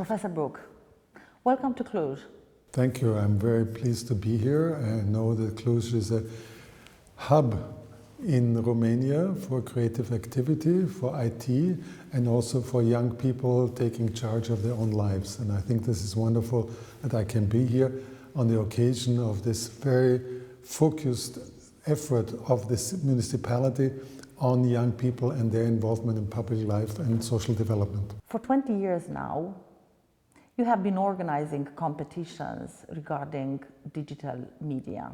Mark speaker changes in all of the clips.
Speaker 1: Professor Brunck, welcome to Cluj.
Speaker 2: Thank you. I'm very pleased to be here. I know that Cluj is a hub in Romania for creative activity, for IT, and also for young people taking charge of their own lives. And I think this is wonderful that I can be here on the occasion of this very focused effort of this municipality on young people and their involvement in public life and social development.
Speaker 1: For 20 years now, you have been organizing competitions regarding digital media.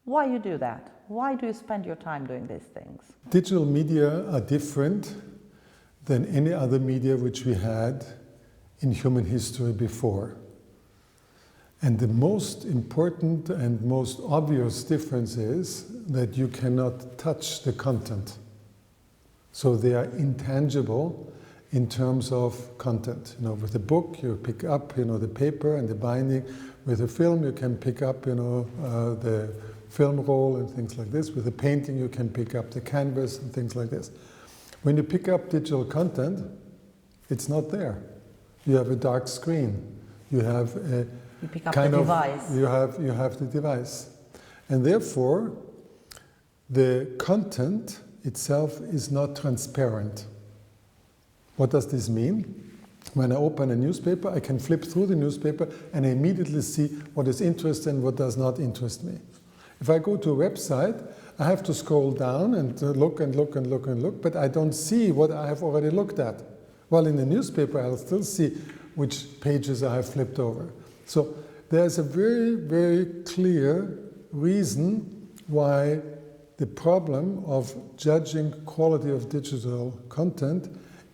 Speaker 1: Why you do that? Why do you spend your time doing these things?
Speaker 2: Digital media are different than any other media which we had in human history before. And the most important and most obvious difference is that you cannot touch the content. So they are intangible in terms of content. With a book you pick up, the paper and the binding. With a film you can pick up, the film roll and things like this. With a painting you can pick up the canvas and things like this. When you pick up digital content, it's not there. You have a dark screen. You have a
Speaker 1: You pick up the device.
Speaker 2: You have the device. And therefore, the content itself is not transparent. What does this mean? When I open a newspaper, I can flip through the newspaper and I immediately see what is interesting and what does not interest me. If I go to a website, I have to scroll down and look and look and look and look, but I don't see what I have already looked at. While in the newspaper, I'll still see which pages I have flipped over. So there's a very, very clear reason why the problem of judging quality of digital content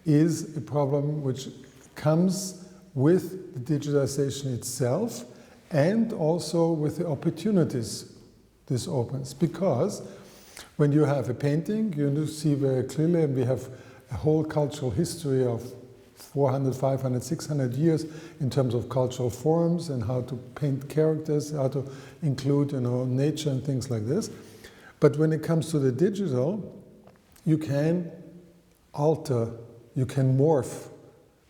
Speaker 2: is a problem which comes with the digitization itself and also with the opportunities this opens. Because when you have a painting, you see very clearly, and we have a whole cultural history of 400, 500, 600 years in terms of cultural forms and how to paint characters, how to include nature and things like this. But when it comes to the digital, you can alter, you can morph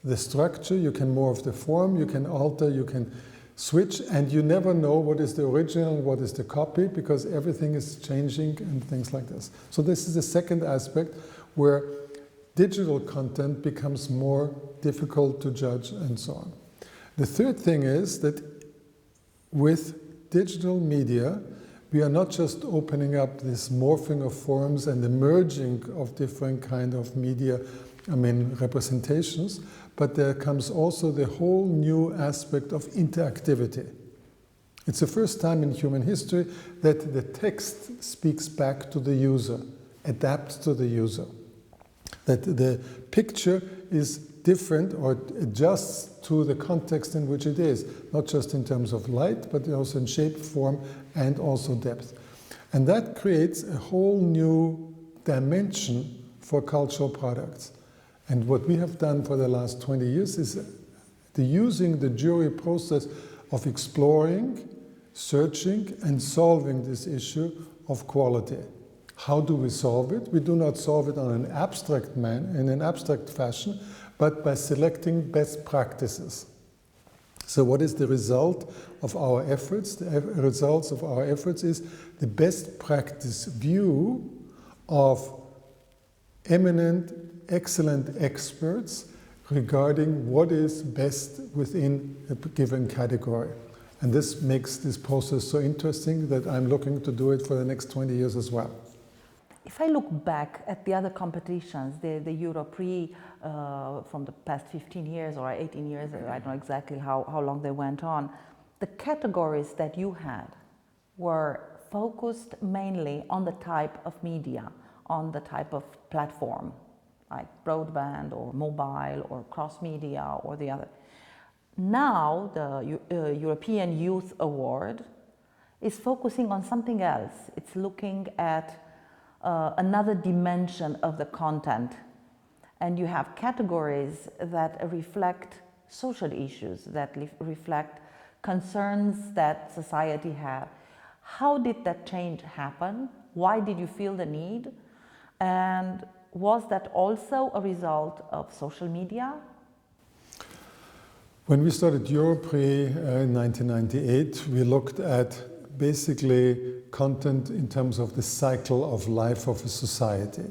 Speaker 2: the structure, you can morph the form, you can alter, you can switch, and you never know what is the original and what is the copy because everything is changing and things like this. So this is the second aspect where digital content becomes more difficult to judge and so on. The third thing is that with digital media, we are not just opening up this morphing of forms and the merging of different kind of media, representations, but there comes also the whole new aspect of interactivity. It's the first time in human history that the text speaks back to the user, adapts to the user. That the picture is different or adjusts to the context in which it is, not just in terms of light, but also in shape, form, and also depth. And that creates a whole new dimension for cultural products. And what we have done for the last 20 years is using the jury process of exploring, searching, and solving this issue of quality. How do we solve it? We do not solve it in an abstract fashion, but by selecting best practices. So what is the result of our efforts? The results of our efforts is the best practice view of eminent, excellent experts regarding what is best within a given category. And this makes this process so interesting that I'm looking to do it for the next 20 years as well.
Speaker 1: If I look back at the other competitions, the Europrix from the past 15 years or 18 years, I don't know exactly how long they went on, the categories that you had were focused mainly on the type of media, on the type of platform, like broadband or mobile or cross-media or the other. Now the European Youth Award is focusing on something else. It's looking at another dimension of the content, and you have categories that reflect social issues, that reflect concerns that society have. How did that change happen? Why did you feel the need? And was that also a result of social media?
Speaker 2: When we started Europre in 1998, we looked at basically content in terms of the cycle of life of a society.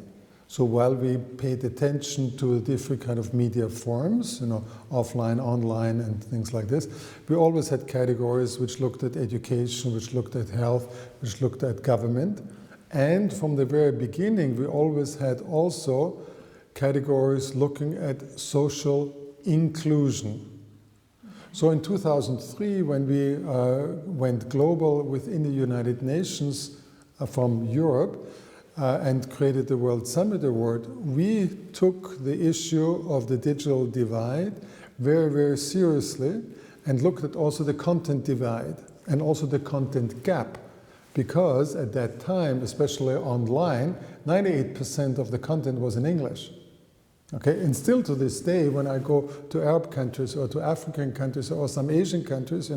Speaker 2: So while we paid attention to the different kind of media forms, offline, online, and things like this, we always had categories which looked at education, which looked at health, which looked at government. And from the very beginning, we always had also categories looking at social inclusion. So in 2003, when we went global within the United Nations from Europe and created the World Summit Award, we took the issue of the digital divide very, very seriously and looked at also the content divide and also the content gap. Because at that time, especially online, 98% of the content was in English. Okay, and still to this day, when I go to Arab countries or to African countries or some Asian countries,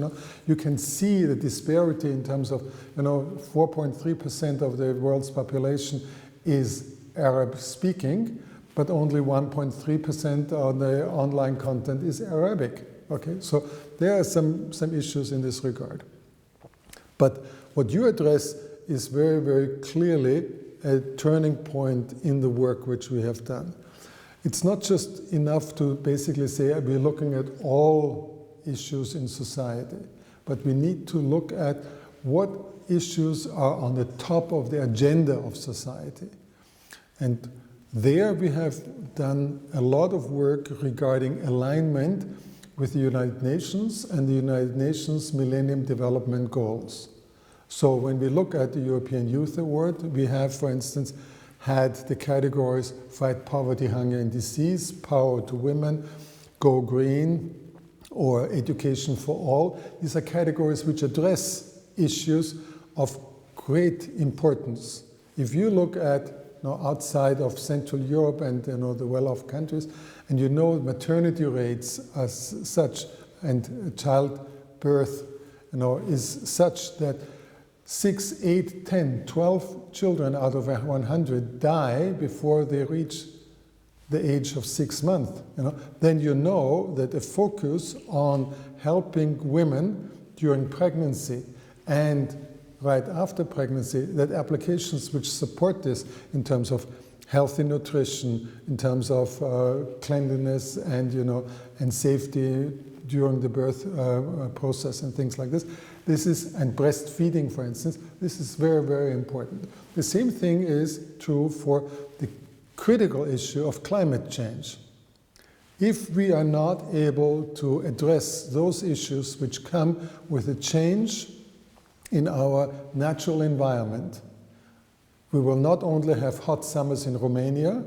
Speaker 2: you can see the disparity in terms of, 4.3% of the world's population is Arab speaking, but only 1.3% of the online content is Arabic. Okay, so there are some issues in this regard. But what you address is very, very clearly a turning point in the work which we have done. It's not just enough to basically say we're looking at all issues in society, but we need to look at what issues are on the top of the agenda of society. And there we have done a lot of work regarding alignment with the United Nations and the United Nations Millennium Development Goals. So when we look at the European Youth Award, we have, for instance, had the categories Fight Poverty, Hunger and Disease, Power to Women, Go Green, or Education for All. These are categories which address issues of great importance. If you look at outside of Central Europe and the well-off countries, and maternity rates are such, and childbirth is such that 6, 8, 10, 12 children out of 100 die before they reach the age of 6 months. Then that a focus on helping women during pregnancy and right after pregnancy, that applications which support this in terms of healthy nutrition, in terms of cleanliness and safety during the birth process and things like this. And breastfeeding, for instance, this is very, very important. The same thing is true for the critical issue of climate change. If we are not able to address those issues which come with a change in our natural environment, we will not only have hot summers in Romania,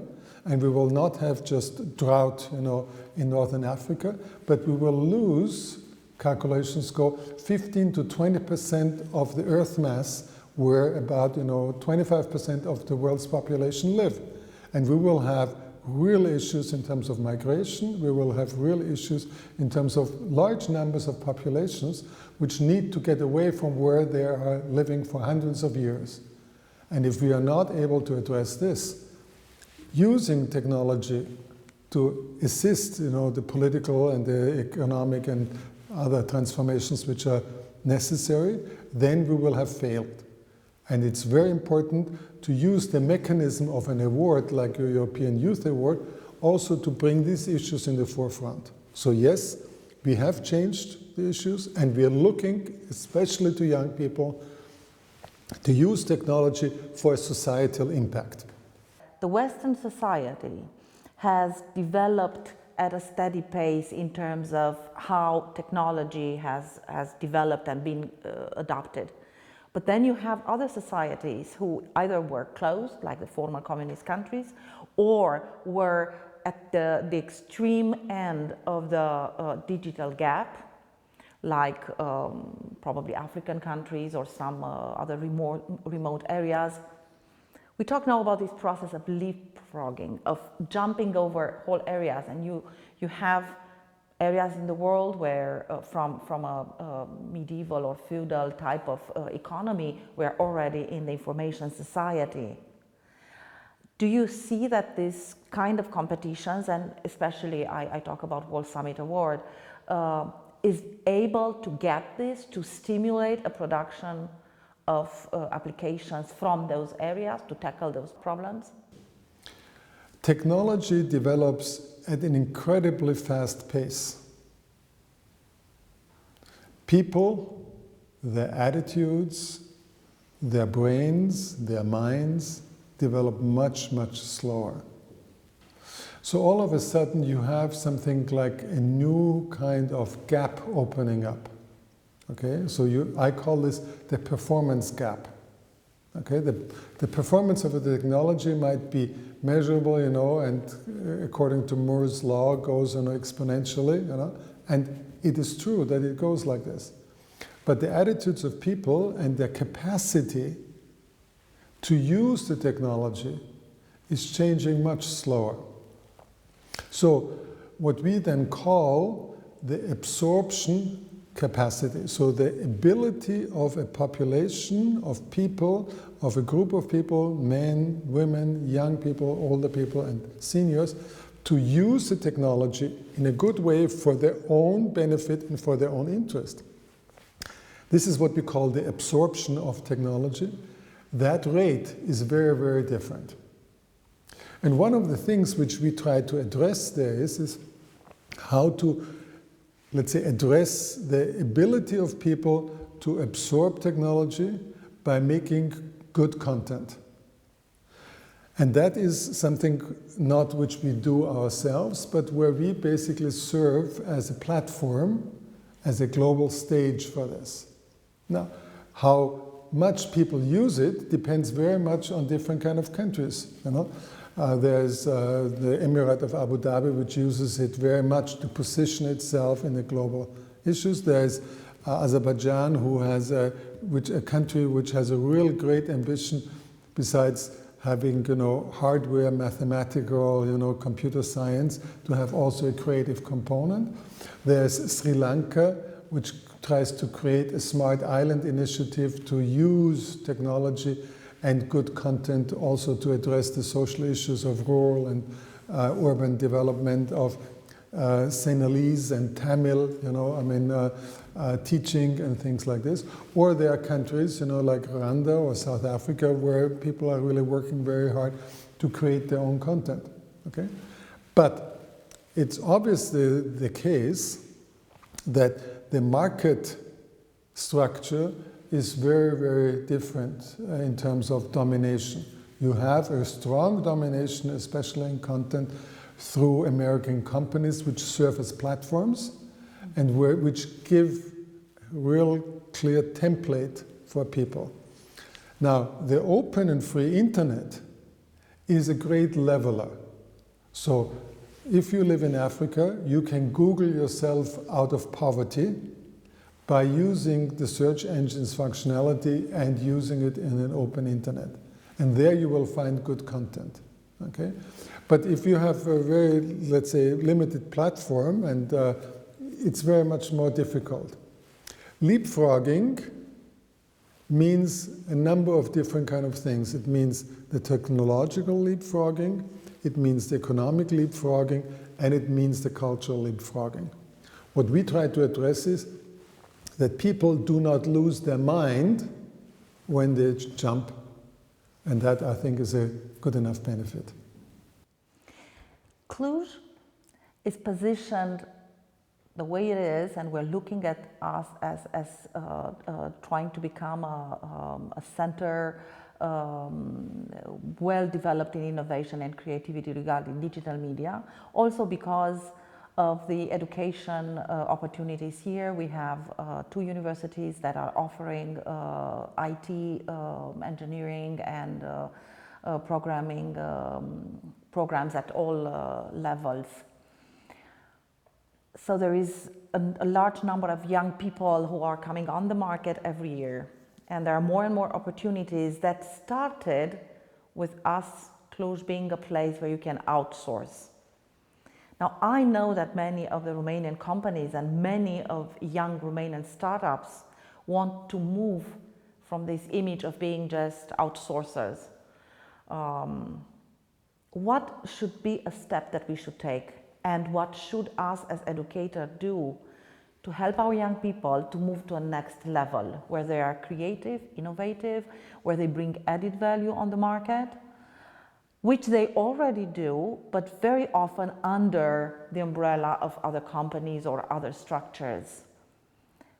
Speaker 2: and we will not have just drought, in Northern Africa, but we will lose, calculations go, 15 to 20% of the Earth mass, where about 25% of the world's population live. And we will have real issues in terms of migration, we will have real issues in terms of large numbers of populations which need to get away from where they are living for hundreds of years. And if we are not able to address this, using technology to assist the political and the economic and other transformations which are necessary, then we will have failed. And it's very important to use the mechanism of an award like the European Youth Award also to bring these issues in the forefront. So yes, we have changed the issues, and we are looking, especially to young people, to use technology for a societal impact.
Speaker 1: The Western society has developed at a steady pace in terms of how technology has developed and been adopted. But then you have other societies who either were closed, like the former communist countries, or were at the extreme end of the digital gap, like probably African countries or some other remote areas. We talk now about this process of leapfrogging, of jumping over whole areas, and you have areas in the world where from a medieval or feudal type of economy, we're already in the information society. Do you see that this kind of competitions, and especially I talk about World Summit Award, is able to get this, to stimulate a production of applications from those areas to tackle those problems?
Speaker 2: Technology develops at an incredibly fast pace. People, their attitudes, their brains, their minds develop much, much slower. So all of a sudden you have something like a new kind of gap opening up. Okay, so I call this the performance gap. Okay, the performance of a technology might be measurable, you know, and according to Moore's law goes, you know, exponentially, you know, and it is true that it goes like this. But the attitudes of people and their capacity to use the technology is changing much slower. So what we then call the absorption capacity, so the ability of a population of people, of a group of people, men, women, young people, older people, and seniors, to use the technology in a good way for their own benefit and for their own interest. This is what we call the absorption of technology. That rate is very, very different. And one of the things which we try to address there is how to, let's say, address the ability of people to absorb technology by making good content. And that is something not which we do ourselves, but where we basically serve as a platform, as a global stage for this. Now, how much people use it depends very much on different kind of countries, you know. There's the Emirate of Abu Dhabi, which uses it very much to position itself in the global issues. There's Azerbaijan, who has a country which has a real great ambition, besides having, you know, hardware, mathematical, you know, computer science, to have also a creative component. There's Sri Lanka, which tries to create a smart island initiative to use technology and good content also to address the social issues of rural and urban development, of Sinhalese and Tamil, you know, I mean, teaching and things like this. Or there are countries, you know, like Rwanda or South Africa, where people are really working very hard to create their own content, okay? But it's obviously the case that the market structure is very, very different in terms of domination. You have a strong domination, especially in content, through American companies which serve as platforms and which give real clear template for people. Now, the open and free internet is a great leveler. So if you live in Africa, you can Google yourself out of poverty by using the search engine's functionality and using it in an open internet. And there you will find good content, okay? But if you have a very, let's say, limited platform, and it's very much more difficult. Leapfrogging means a number of different kind of things. It means the technological leapfrogging, it means the economic leapfrogging, and it means the cultural leapfrogging. What we try to address is that people do not lose their mind when they jump, and that, I think, is a good enough benefit.
Speaker 1: Cluj is positioned the way it is, and we're looking at us as trying to become a center well developed in innovation and creativity regarding digital media. Also because of the education opportunities here, we have 2 universities that are offering IT, engineering, and programming programs at all levels. So there is a large number of young people who are coming on the market every year. And there are more and more opportunities that started with us, Cluj, being a place where you can outsource. Now, I know that many of the Romanian companies and many of young Romanian startups want to move from this image of being just outsourcers. What should be a step that we should take? And what should us as educators do to help our young people to move to a next level where they are creative, innovative, where they bring added value on the market, which they already do, but very often under the umbrella of other companies or other structures.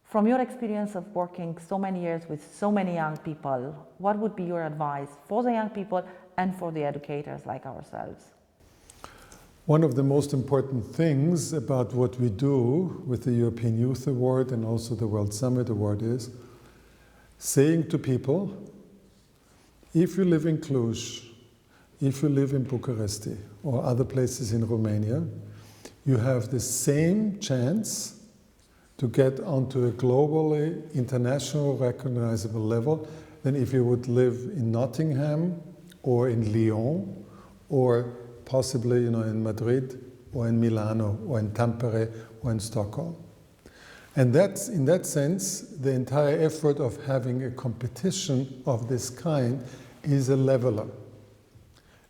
Speaker 1: From your experience of working so many years with so many young people, what would be your advice for the young people and for the educators like ourselves?
Speaker 2: One of the most important things about what we do with the European Youth Award and also the World Summit Award is saying to people, if you live in Cluj, if you live in Bucharest or other places in Romania, you have the same chance to get onto a globally international recognizable level than if you would live in Nottingham or in Lyon or possibly in Madrid or in Milano or in Tampere or in Stockholm. And that's, in that sense, the entire effort of having a competition of this kind is a leveler.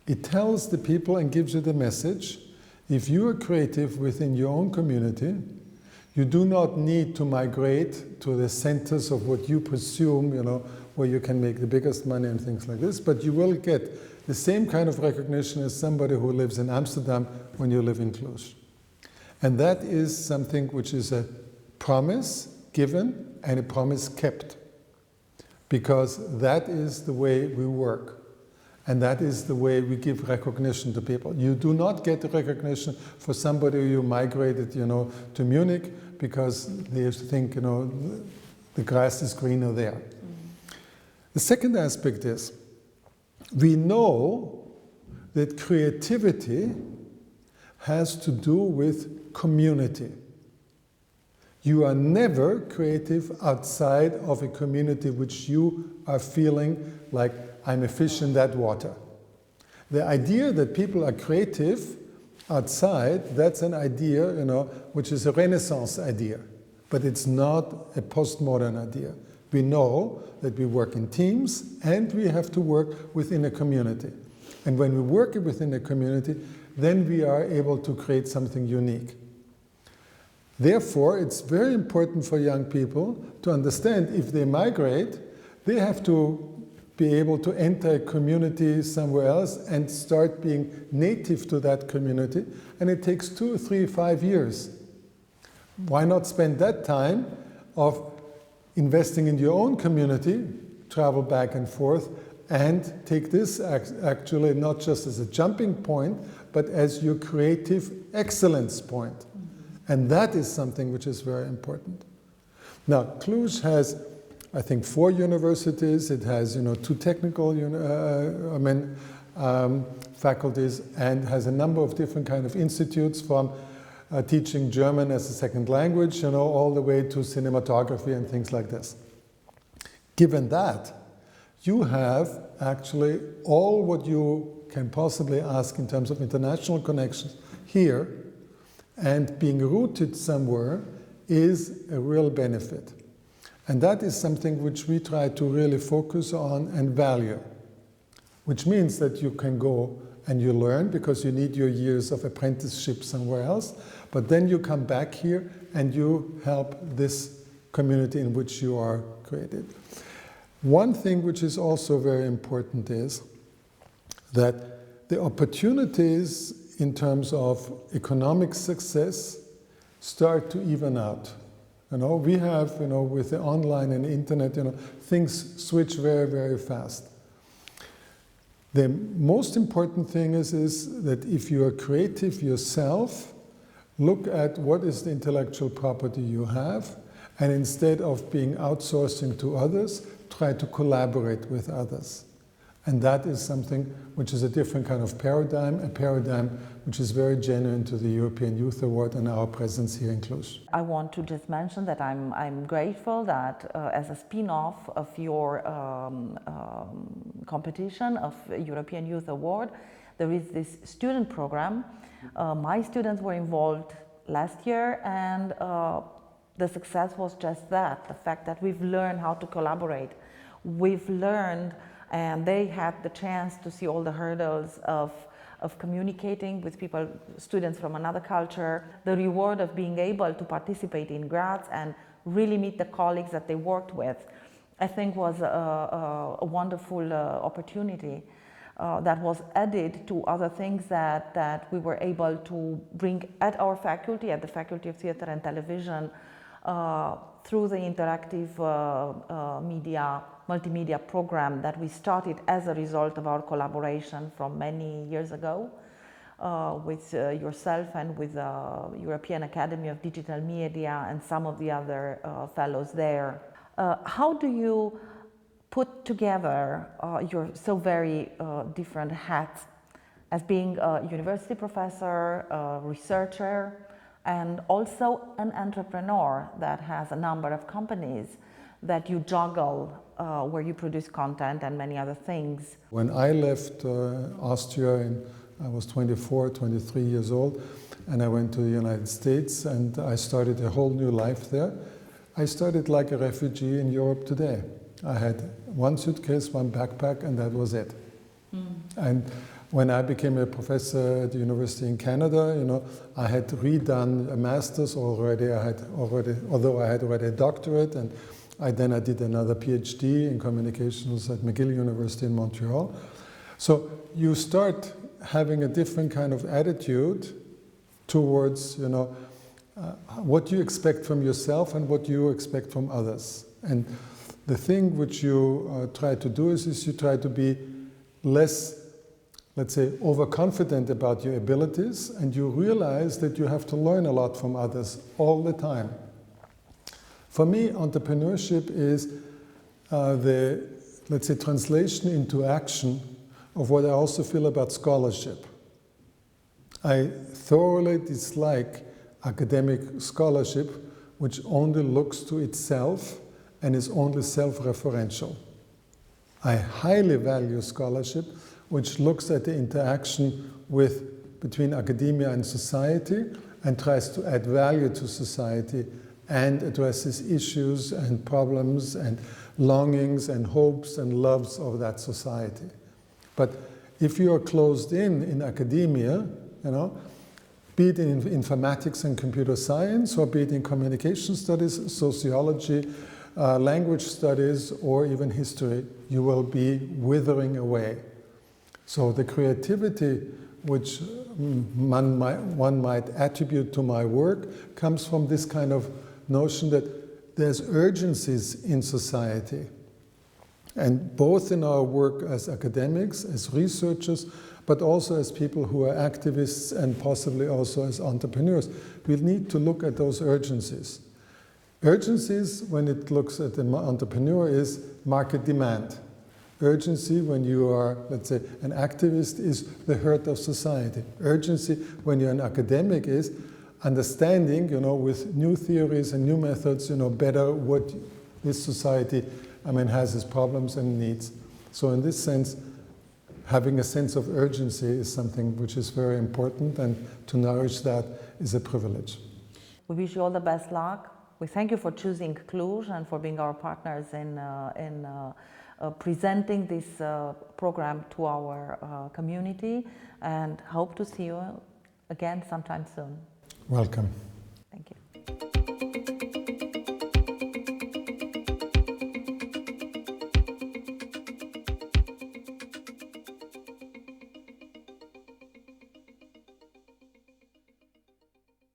Speaker 2: It tells the people and gives you the message, if you are creative within your own community, you do not need to migrate to the centers of what you presume, where you can make the biggest money and things like this, but you will get the same kind of recognition as somebody who lives in Amsterdam when you live in Cluj. And that is something which is a promise given and a promise kept, because that is the way we work. And that is the way we give recognition to people. You do not get the recognition for somebody who migrated, to Munich because they think, the grass is greener there. Mm-hmm. The second aspect is, we know that creativity has to do with community. You are never creative outside of a community which you are feeling like, I'm a fish in that water. The idea that people are creative outside, that's an idea, which is a Renaissance idea, but it's not a postmodern idea. We know that we work in teams and we have to work within a community. And when we work within a community, then we are able to create something unique. Therefore, it's very important for young people to understand if they migrate, they have to be able to enter a community somewhere else and start being native to that community. And it takes 2, 3, 5 years. Why not spend that time of investing in your own community, travel back and forth, and take this actually not just as a jumping point, but as your creative excellence point. Mm-hmm. And that is something which is very important. Now, Cluj has, I think, 4 universities. It has, 2 technical faculties, and has a number of different kind of institutes from teaching German as a second language, all the way to cinematography and things like this. Given that, you have actually all what you can possibly ask in terms of international connections here, and being rooted somewhere is a real benefit. And that is something which we try to really focus on and value, which means that you can go and you learn because you need your years of apprenticeship somewhere else, but then you come back here and you help this community in which you are created. One thing which is also very important is that the opportunities in terms of economic success start to even out. We have, with the online and internet, things switch very, very fast. The most important thing is that if you are creative yourself, look at what is the intellectual property you have, and instead of being outsourcing to others, try to collaborate with others. And that is something which is a different kind of paradigm, a paradigm which is very genuine to the European Youth Award and our presence here in Cluj.
Speaker 1: I want to just mention that I'm grateful that as a spin-off of your competition of European Youth Award, there is this student program. My students were involved last year, and the success was just that, the fact that we've learned how to collaborate. We've learned, and they had the chance to see all the hurdles of of communicating with people, students from another culture, the reward of being able to participate in grads and really meet the colleagues that they worked with, I think was a wonderful opportunity that was added to other things that we were able to bring at our faculty, at the Faculty of Theatre and Television, through the interactive multimedia program that we started as a result of our collaboration from many years ago with yourself and with the European Academy of Digital Media and some of the other fellows there. How do you put together your so very different hats as being a university professor, a researcher, and also an entrepreneur that has a number of companies that you juggle where you produce content and many other things?
Speaker 2: When I left Austria, I was 24, 23 years old, and I went to the United States and I started a whole new life there. I started like a refugee in Europe today. I had one suitcase, one backpack, and that was it. And when I became a professor at the university in Canada, you know, I had redone a master's already. Although I had already a doctorate, and I did another PhD in communications at McGill University in Montreal. So you start having a different kind of attitude towards, you know, what you expect from yourself and what you expect from others. And the thing which you try to do is you try to be less, let's say, overconfident about your abilities, and you realize that you have to learn a lot from others all the time. For me, entrepreneurship is the, let's say, translation into action of what I also feel about scholarship. I thoroughly dislike academic scholarship which only looks to itself and is only self-referential. I highly value scholarship which looks at the interaction between academia and society and tries to add value to society and addresses issues and problems and longings and hopes and loves of that society. But if you are closed in academia, you know, be it in informatics and computer science, or be it in communication studies, sociology, language studies, or even history, you will be withering away. So the creativity which one might attribute to my work comes from this kind of notion that there's urgencies in society. And both in our work as academics, as researchers, but also as people who are activists and possibly also as entrepreneurs, we need to look at those urgencies. Urgencies, when it looks at an entrepreneur, is market demand. Urgency, when you are, let's say, an activist, is the hurt of society. Urgency, when you're an academic, is understanding, you know, with new theories and new methods, you know, better what this society, has its problems and needs. So in this sense, having a sense of urgency is something which is very important, and to nourish that is a privilege.
Speaker 1: We wish you all the best luck. We thank you for choosing Cluj and for being our partners in presenting this program to our community, and hope to see you again sometime soon.
Speaker 2: Welcome.